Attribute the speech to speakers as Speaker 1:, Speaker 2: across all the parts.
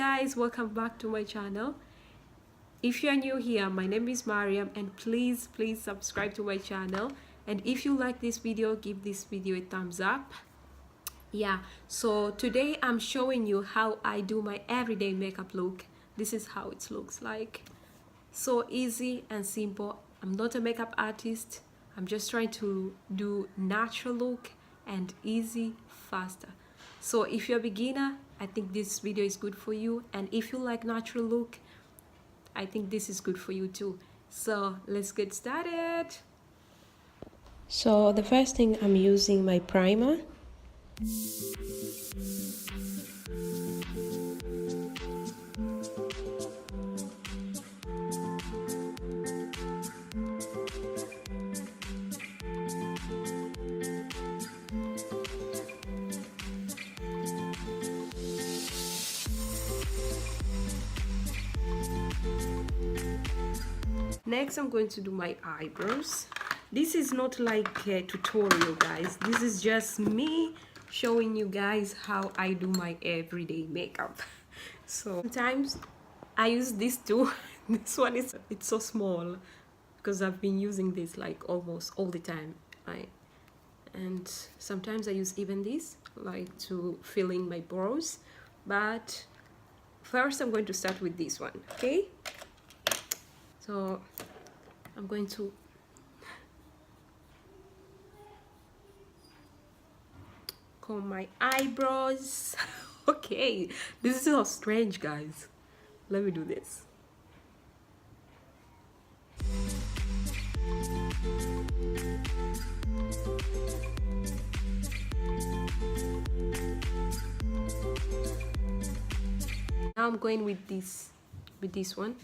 Speaker 1: guys, welcome back to my channel. If you are new here, my name is Mariam, and please subscribe to my channel. And if you like this video, give this video a thumbs up. Yeah, so today I'm showing you how I do my everyday makeup look. This is how it looks like. So easy and simple. I'm not a makeup artist. I'm just trying to do natural look and easy, faster. So if you're a beginner, I think this video is good for you. And if you like natural look, I think this is good for you too. So let's get started.
Speaker 2: So the first thing, I'm using my primer.
Speaker 1: Next, I'm going to do my eyebrows. This is not like a tutorial, guys. This is just me showing you guys how I do my everyday makeup. So sometimes I use this too. This one it's so small because I've been using this like almost all the time, right? And sometimes I use even this like to fill in my brows. But first I'm going to start with this one, okay? So I'm going to comb my eyebrows. Okay, this is so strange, guys. Let me do this. Now I'm going with this one.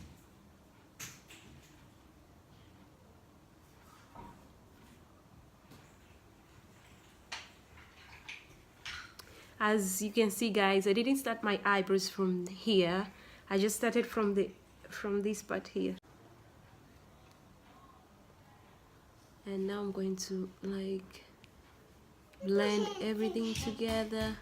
Speaker 1: As you can see, guys, I didn't start my eyebrows from here. I just started from this part here. And now I'm going to like blend everything together.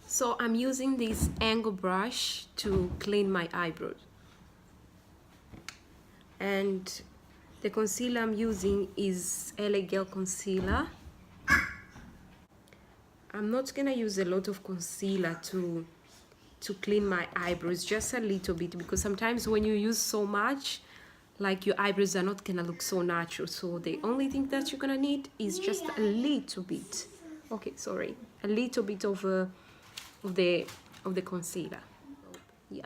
Speaker 1: So I'm using this angle brush to clean my eyebrows. And the concealer I'm using is LA Girl concealer. I'm not gonna use a lot of concealer to clean my eyebrows, just a little bit, because sometimes when you use so much, like your eyebrows are not gonna look so natural. So the only thing that you're gonna need is just a little bit. Okay, sorry, a little bit of the concealer. Yeah.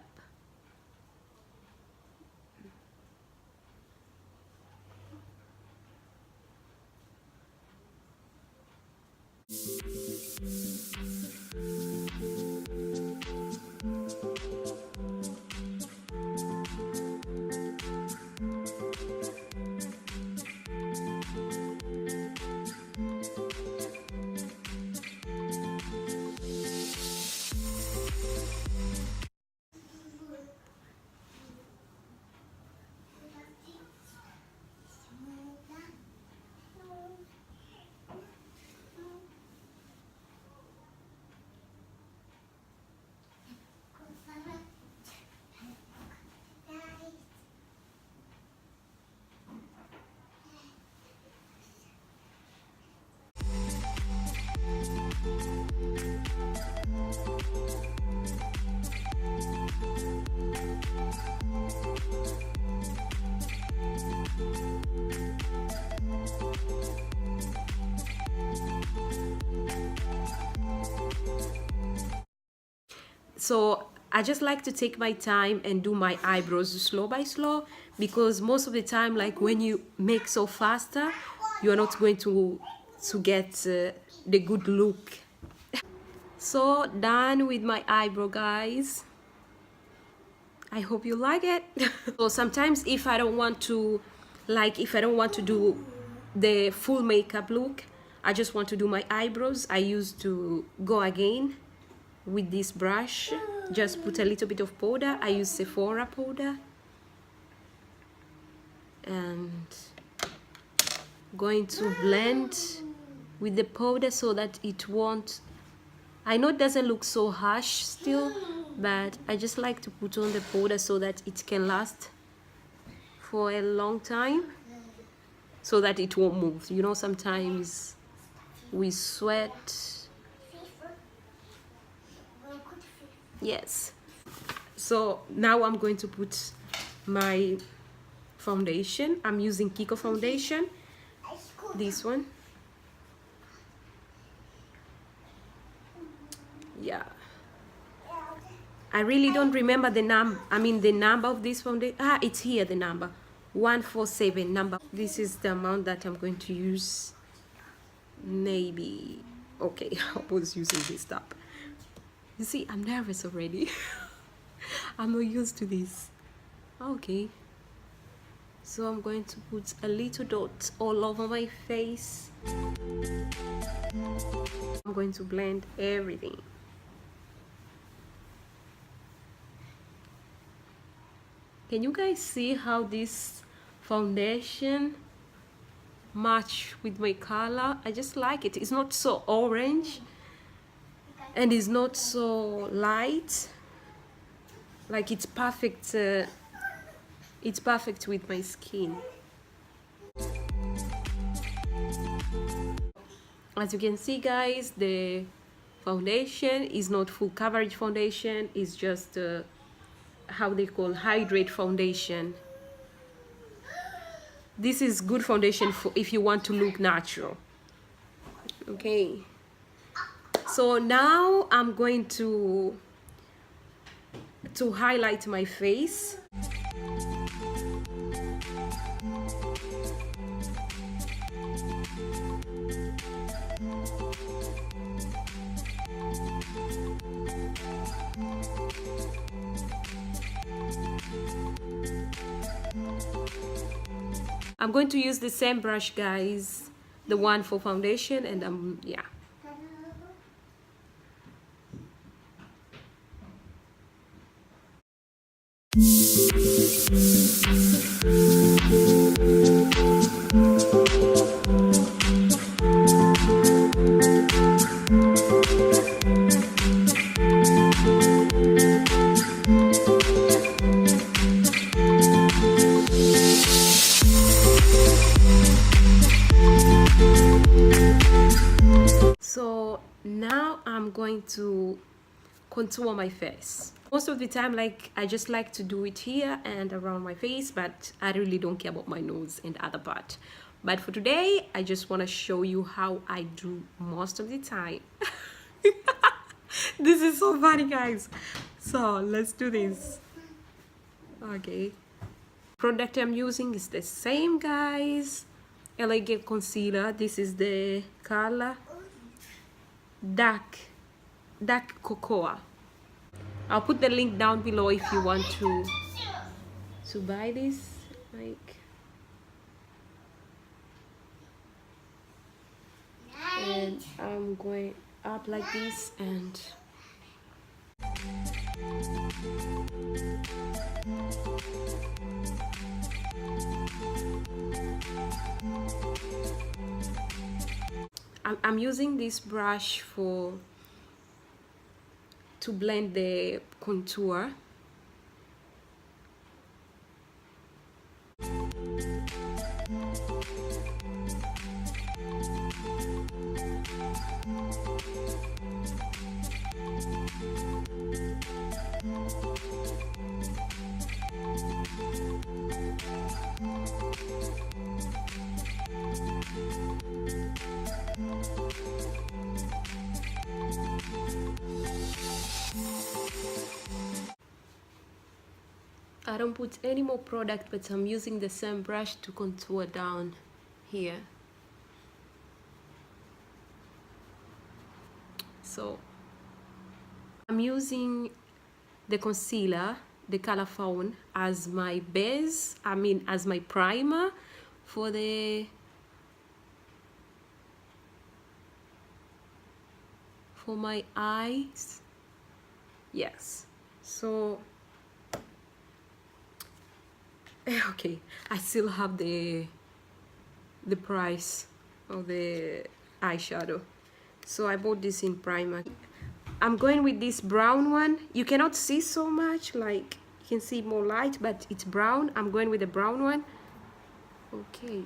Speaker 1: So I just like to take my time and do my eyebrows slow by slow, because most of the time, like when you make so faster, you are not going to get the good look. So done with my eyebrow, guys. I hope you like it. So sometimes if I don't want to do the full makeup look, I just want to do my eyebrows, I used to go again with this brush, just put a little bit of powder. I use Sephora powder, and going to blend with the powder so that it won't, I know it doesn't look so harsh still, but I just like to put on the powder so that it can last for a long time, so that it won't move. You know, sometimes we sweat. Yes. So now I'm going to put my foundation. I'm using Kiko foundation, this one. Yeah, I really don't remember the number of this foundation. It's here, the number 147 number. This is the amount that I'm going to use. Maybe, okay, I was using this top. You see, I'm nervous already. I'm not used to this. Okay, so I'm going to put a little dot all over my face. I'm going to blend everything. Can you guys see how this foundation match with my color? I just like it. It's not so orange and it's not so light. Like it's perfect. It's perfect with my skin. As you can see, guys, the foundation is not full coverage foundation. It's just how they call hydrate foundation. This is good foundation for if you want to look natural. Okay, so now I'm going to highlight my face. I'm going to use the same brush, guys, the one for foundation, and yeah. So now I'm going to contour my face. Most of the time, like, I just like to do it here and around my face, but I really don't care about my nose and other part. But for today, I just want to show you how I do most of the time. This is so funny, guys. So let's do this. Okay, product I'm using is the same, guys. Elegant concealer. This is the color dark cocoa. I'll put the link down below if you want to buy this. Like, and I'm going up like this, and I'm using this brush to blend the contour. I don't put any more product, but I'm using the same brush to contour down here. So I'm using the concealer, the color Fawn, as my base, as my primer for my eyes. Yes, so okay, I still have the the price of the eyeshadow. So I bought this in Primark. I'm going with this brown one. You cannot see so much, like you can see more light, but it's brown. I'm going with the brown one. Okay.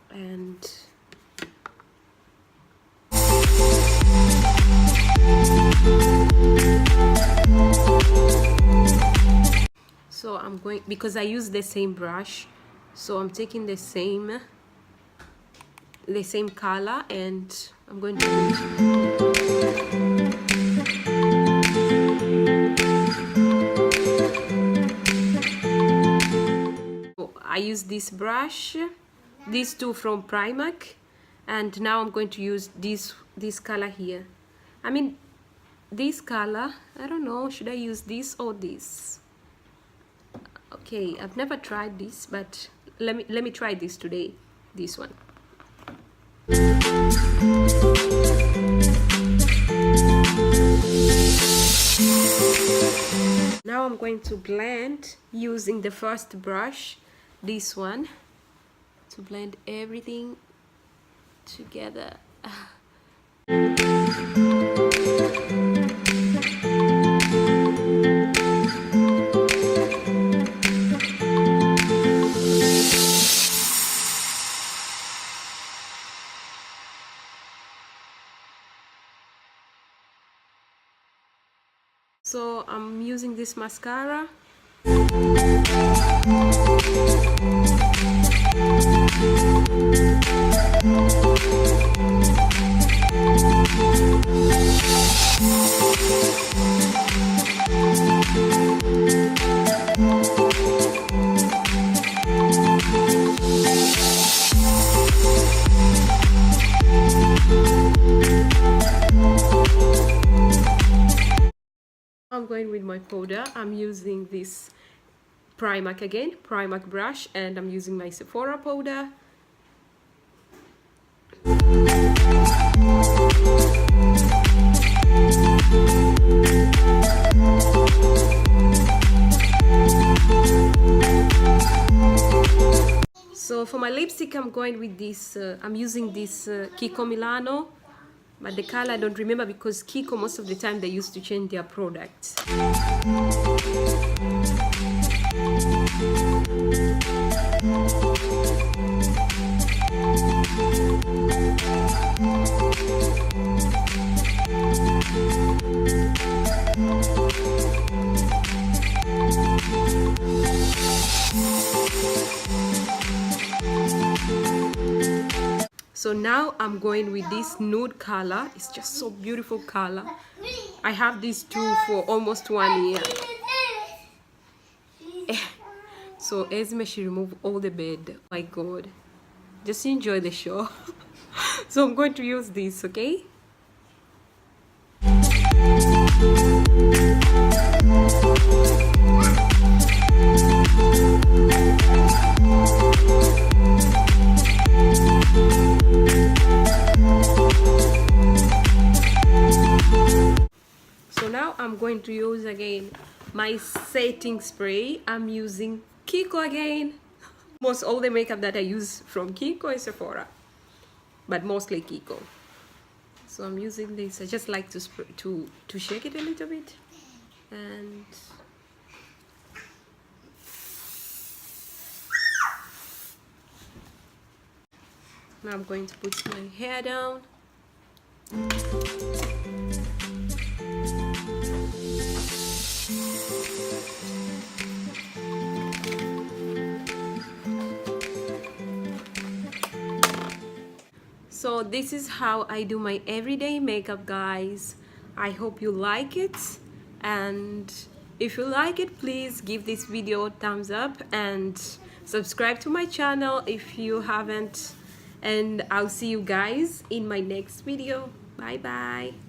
Speaker 1: And so I'm going, because I use the same brush, so I'm taking the same color, and I'm going to I use this brush, these two from Primark, and now I'm going to use this color here. I mean, this color, I don't know, should I use this or this? Okay, I've never tried this, but let me try this today, this one. Now I'm going to blend using the first brush, this one, to blend everything together. So I'm using this mascara. I'm going with my powder. I'm using this Primark again, Primark brush, and I'm using my Sephora powder. So for my lipstick, I'm going with this, I'm using this Kikomilano, but the color I don't remember because Kiko, most of the time they used to change their products. So now I'm going with this nude color. It's just so beautiful color. I have these two for almost 1 year. So Esme, she removed all the bed. My God, just enjoy the show. So I'm going to use this, okay? So now I'm going to use again my setting spray. I'm using Kiko again. Most all the makeup that I use from Kiko is Sephora, but mostly Kiko. So I'm using this. I just like to spray, to shake it a little bit, and now I'm going to put my hair down. So this is how I do my everyday makeup, guys. I hope you like it, and if you like it, please give this video a thumbs up and subscribe to my channel if you haven't, and I'll see you guys in my next video. Bye bye.